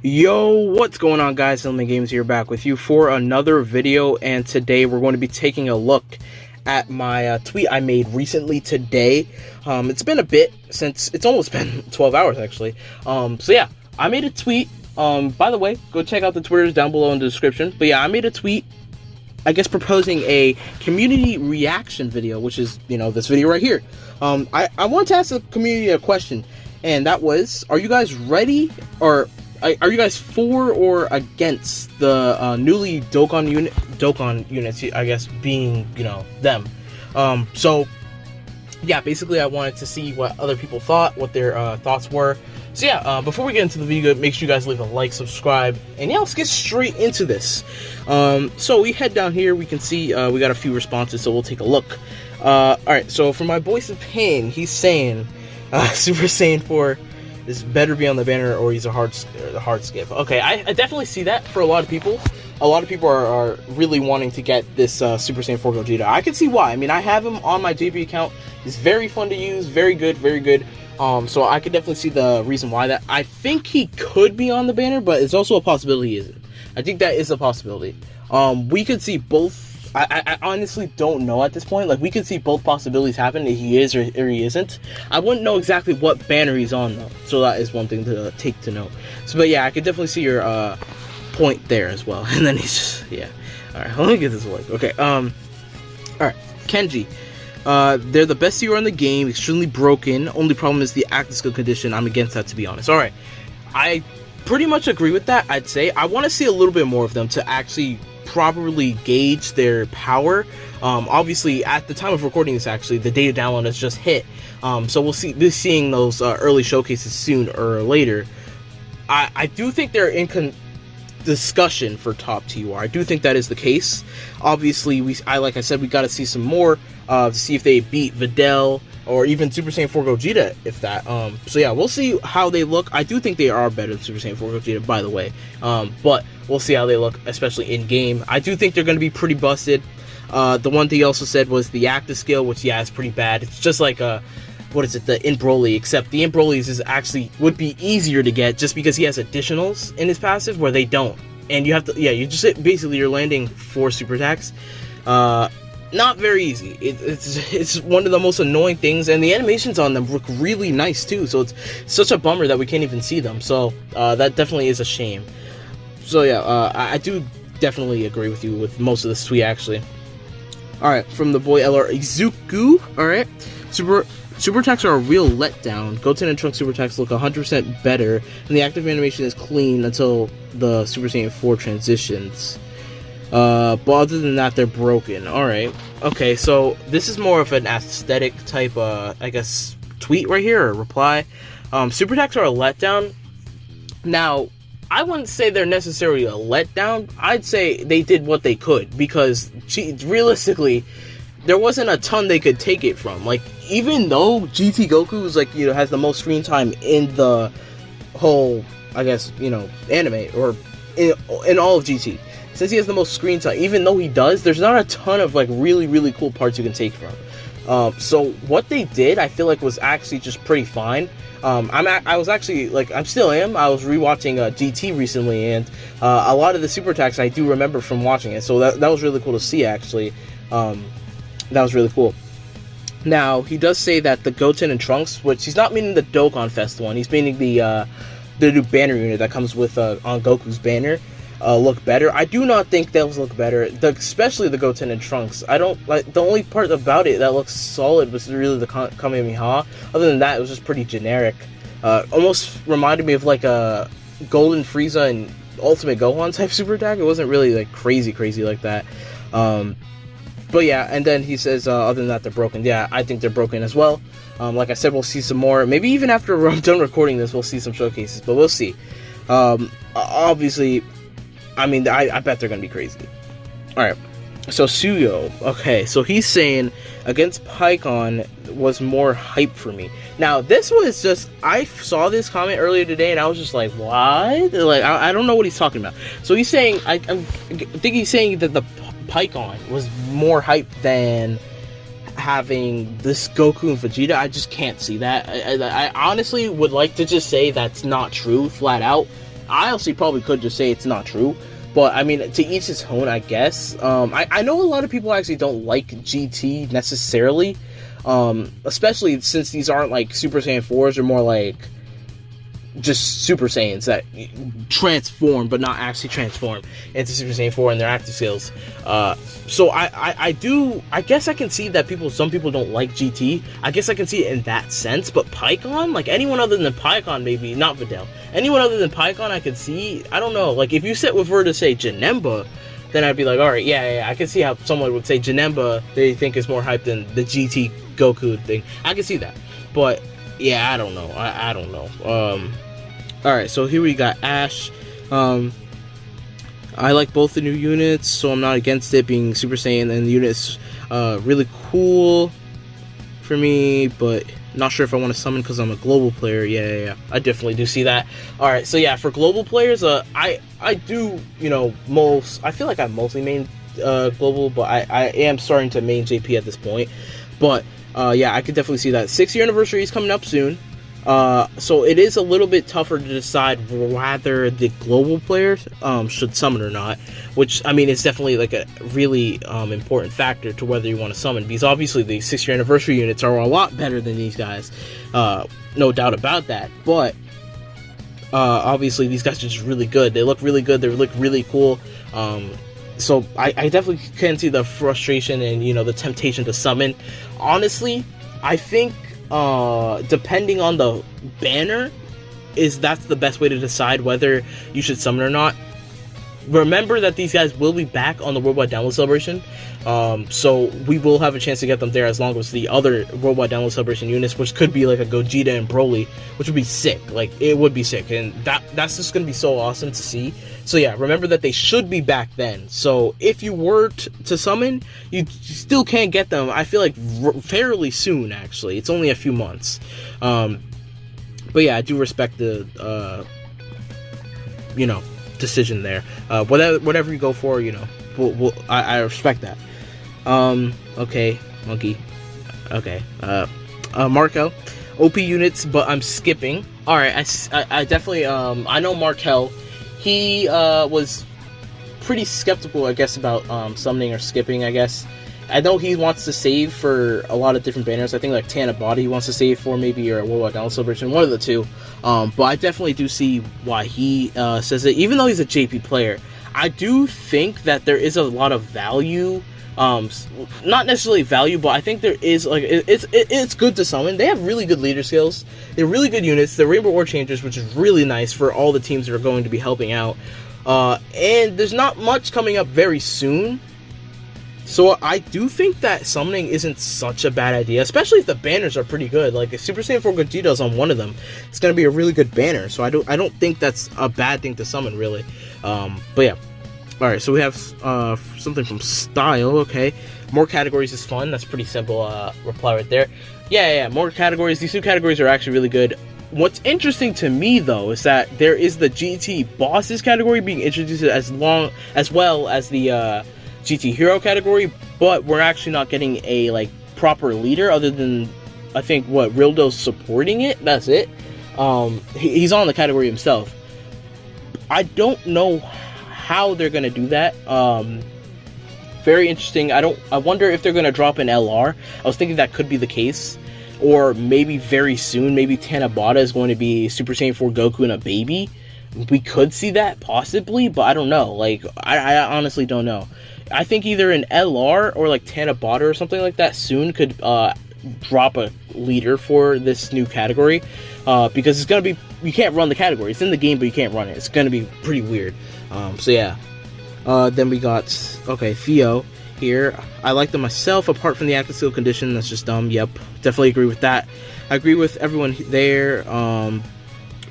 Yo, what's going on, guys? Element Games here, back with you for another video, and today we're going to be taking a look at my tweet I made recently today. It's been a bit since, it's almost been 12 hours actually. So yeah, I made a tweet. By the way, go check out the Twitters down below in the description. But yeah, I made a tweet, I guess, proposing a community reaction video, which is, you know, this video right here. I wanted to ask the community a question, and that was, are you guys ready, or are you guys for or against the newly Dokkan units, I guess, being, you know, them? So yeah, basically I wanted to see what other people thought, what their thoughts were. So yeah, before we get into the video, make sure you guys leave a like, subscribe, and yeah, let's get straight into this. So we head down here, we can see we got a few responses, so we'll take a look. Alright, so for my voice of pain, he's saying Super Saiyan 4 is better be on the banner, or he's a hard skip. Okay, I definitely see that for a lot of people. A lot of people are really wanting to get this Super Saiyan 4 Gogeta. I can see why. I mean, I have him on my JP account. He's very fun to use, very good, very good. So I could definitely see the reason why that. I think he could be on the banner, but it's also a possibility he isn't. I think that is a possibility. We could see both. I honestly don't know at this point. Like, we could see both possibilities happen, if he is or he isn't. I wouldn't know exactly what banner he's on, though. So that is one thing to take to know. So, but yeah, I could definitely see your point there as well. And then he's just, yeah. Alright, let me get this work. Okay, alright. Kenji. They're the best hero in the game, extremely broken. Only problem is the active skill condition. I'm against that, to be honest. Alright, I pretty much agree with that, I'd say. I want to see a little bit more of them to actually properly gauge their power. Obviously, at the time of recording this, actually, the data download has just hit. So we'll be seeing those early showcases soon or later. I do think they're in discussion for top TUR. I do think that is the case. Obviously, like I said, we got to see some more to see if they beat Videl or even Super Saiyan 4 Gogeta, if that. So yeah, we'll see how they look. I do think they are better than Super Saiyan 4 Gogeta, by the way. But we'll see how they look, especially in game. I do think they're going to be pretty busted. The one thing he also said was the active skill, which, yeah, is pretty bad. It's just like what is it, the Imp Broly, except the Imp Broly's is actually would be easier to get just because he has additionals in his passive where they don't. And you have to, yeah, you just basically, you're landing 4 super attacks. Not very easy. It's one of the most annoying things, and the animations on them look really nice too, so it's such a bummer that we can't even see them. So that definitely is a shame. So yeah, I do definitely agree with you with most of this tweet, actually. Alright, from the boy LR Ezuku. Alright, super attacks are a real letdown. Goten and Trunks super attacks look 100% better, and the active animation is clean until the Super Saiyan 4 transitions. But other than that, they're broken. Alright. Okay, so this is more of an aesthetic type, I guess, tweet right here, or reply. Super attacks are a letdown. Now, I wouldn't say they're necessarily a letdown. I'd say they did what they could, because realistically, there wasn't a ton they could take it from. Like, even though GT Goku is, like, you know, has the most screen time in the whole, I guess, you know, anime, or in all of GT. Since he has the most screen time, even though he does, there's not a ton of, like, really cool parts you can take from. So what they did, I feel like, was actually just pretty fine. I was actually, like, I still am. I was rewatching GT recently, and a lot of the super attacks I do remember from watching it. So that was really cool to see, actually. That was really cool. Now, he does say that the Goten and Trunks, which he's not meaning the Dokkanfest one, he's meaning the new banner unit that comes with on Goku's banner, look better. I do not think those look better, especially the Goten and Trunks. I don't like, the only part about it that looks solid was really the Kamehameha. Other than that, it was just pretty generic. Almost reminded me of like a Golden Frieza and Ultimate Gohan type super attack. It wasn't really like crazy like that. But yeah, and then he says, other than that, they're broken. Yeah, I think they're broken as well. Like I said, we'll see some more. Maybe even after I'm done recording this, we'll see some showcases, but we'll see. Obviously, I mean, I bet they're going to be crazy. Alright, so Suyo. Okay, so he's saying, against Pycon was more hype for me. Now, this was just, I saw this comment earlier today, and I was just like, what? Like, I don't know what he's talking about. So he's saying, I think he's saying that the Pycon was more hype than having this Goku and Vegeta. I just can't see that. I honestly would like to just say that's not true, flat out. I honestly probably could just say it's not true. But, I mean, to each his own, I guess. I know a lot of people actually don't like GT necessarily. Especially since these aren't, like, Super Saiyan 4s. They're more like just Super Saiyans that transform, but not actually transform into Super Saiyan 4 and their active skills. So I guess I can see that some people don't like GT. I guess I can see it in that sense, but Pikkon, like anyone other than Pikkon, maybe, not Videl. Anyone other than Pikkon, I could see, I don't know, like if you were to say Janemba, then I'd be like, alright, yeah, I can see how someone would say Janemba, they think is more hyped than the GT Goku thing. I can see that. But, yeah, I don't know. I don't know. Alright, so here we got Ash. I like both the new units, so I'm not against it being Super Saiyan, and the unit's really cool for me, but not sure if I want to summon because I'm a global player. Yeah, I definitely do see that. Alright, so yeah, for global players, I do, I feel like I mostly main global, but I am starting to main JP at this point. But, yeah, I could definitely see that. 6-year anniversary is coming up soon. So it is a little bit tougher to decide whether the global players should summon or not, which, I mean, it's definitely like a really important factor to whether you want to summon, because obviously the 6-year anniversary units are a lot better than these guys, no doubt about that, but obviously these guys are just really good. They look really good, they look really cool, so I definitely can see the frustration and, the temptation to summon. Honestly, I think depending on the banner, that's the best way to decide whether you should summon or not. Remember that these guys will be back on the Worldwide Download Celebration, so we will have a chance to get them there as long as the other Worldwide Download Celebration units, which could be like a Gogeta and Broly, which would be sick. Like, it would be sick, and that's just going to be so awesome to see. So yeah, remember that they should be back then. So if you were to summon, you still can't get them, I feel like, fairly soon, actually. It's only a few months. But yeah, I do respect the, decision there. Whatever you go for, I respect that. Okay, Monkey. Okay, Markel. OP units, but I'm skipping. Alright, I definitely, I know Markel. He was pretty skeptical, I guess, about summoning or skipping, I guess. I know he wants to save for a lot of different banners. I think like Tana Body he wants to save for, maybe, or Worldwide Download Celebration, one of the two. But I definitely do see why he says it. Even though he's a JP player, I do think that there is a lot of value. Not necessarily value, but I think there is, like, it's good to summon. They have really good leader skills. They're really good units. They're Rainbow War Changers, which is really nice for all the teams that are going to be helping out. And there's not much coming up very soon. So I do think that summoning isn't such a bad idea, especially if the banners are pretty good. Like, if Super Saiyan 4 Gogeta is on one of them, it's going to be a really good banner. So I don't think that's a bad thing to summon, really. But yeah. Alright, so we have something from Style. Okay, more categories is fun. That's pretty simple reply right there. Yeah, more categories. These two categories are actually really good. What's interesting to me, though, is that there is the GT Bosses category being introduced as well as the GT Hero category, but we're actually not getting a, like, proper leader other than, I think, Rildo's supporting it. That's it. He's on the category himself. I don't know how they're gonna do that. Very interesting. I wonder if they're gonna drop an LR. I was thinking that could be the case, or maybe very soon, maybe Tanabata is going to be Super Saiyan 4 Goku and a baby. We could see that possibly, but I don't know. Like, I honestly don't know. I think either an LR or like Tanabata or something like that soon could drop a leader for this new category, because it's gonna be, you can't run the category. It's in the game, but you can't run it. It's gonna be pretty weird. So yeah. Then we got, okay, Theo here. I like them myself, apart from the active skill condition. That's just dumb. Yep, definitely agree with that. I agree with everyone there.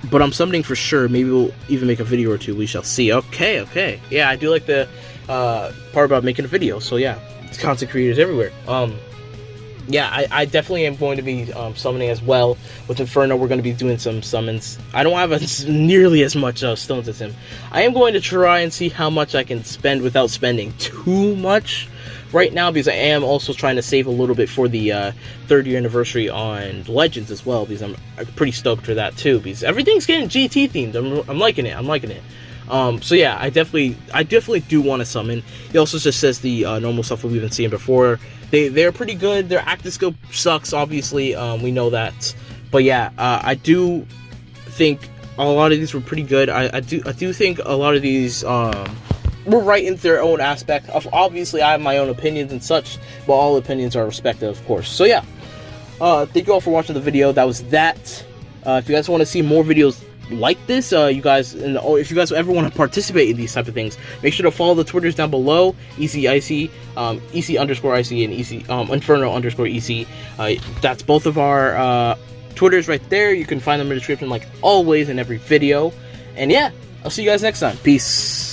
But I'm summoning for sure. Maybe we'll even make a video or two. We shall see. Okay. Yeah, I do like the part about making a video. So yeah, it's content creators everywhere. Yeah, I definitely am going to be summoning as well. With Inferno, we're going to be doing some summons. I don't have nearly as much stones as him. I am going to try and see how much I can spend without spending too much right now because I am also trying to save a little bit for the 3rd year anniversary on Legends as well, because I'm pretty stoked for that too, because everything's getting GT themed. I'm liking it. So yeah, I definitely do want to summon. He also just says the normal stuff that we've been seeing before. They're pretty good. Their active skill sucks, obviously. We know that, but yeah, I do think a lot of these were pretty good. I do think a lot of these were right in their own aspect. Obviously, I have my own opinions and such, but all opinions are respective, of course. So yeah, thank you all for watching the video. That was that. If you guys want to see more videos like this, you guys, if you guys ever want to participate in these type of things, make sure to follow the Twitters down below. EC_IC, EC_IC, and EC Inferno_EC. That's both of our Twitters right there. You can find them in the description, like always, in every video. And yeah, I'll see you guys next time. Peace.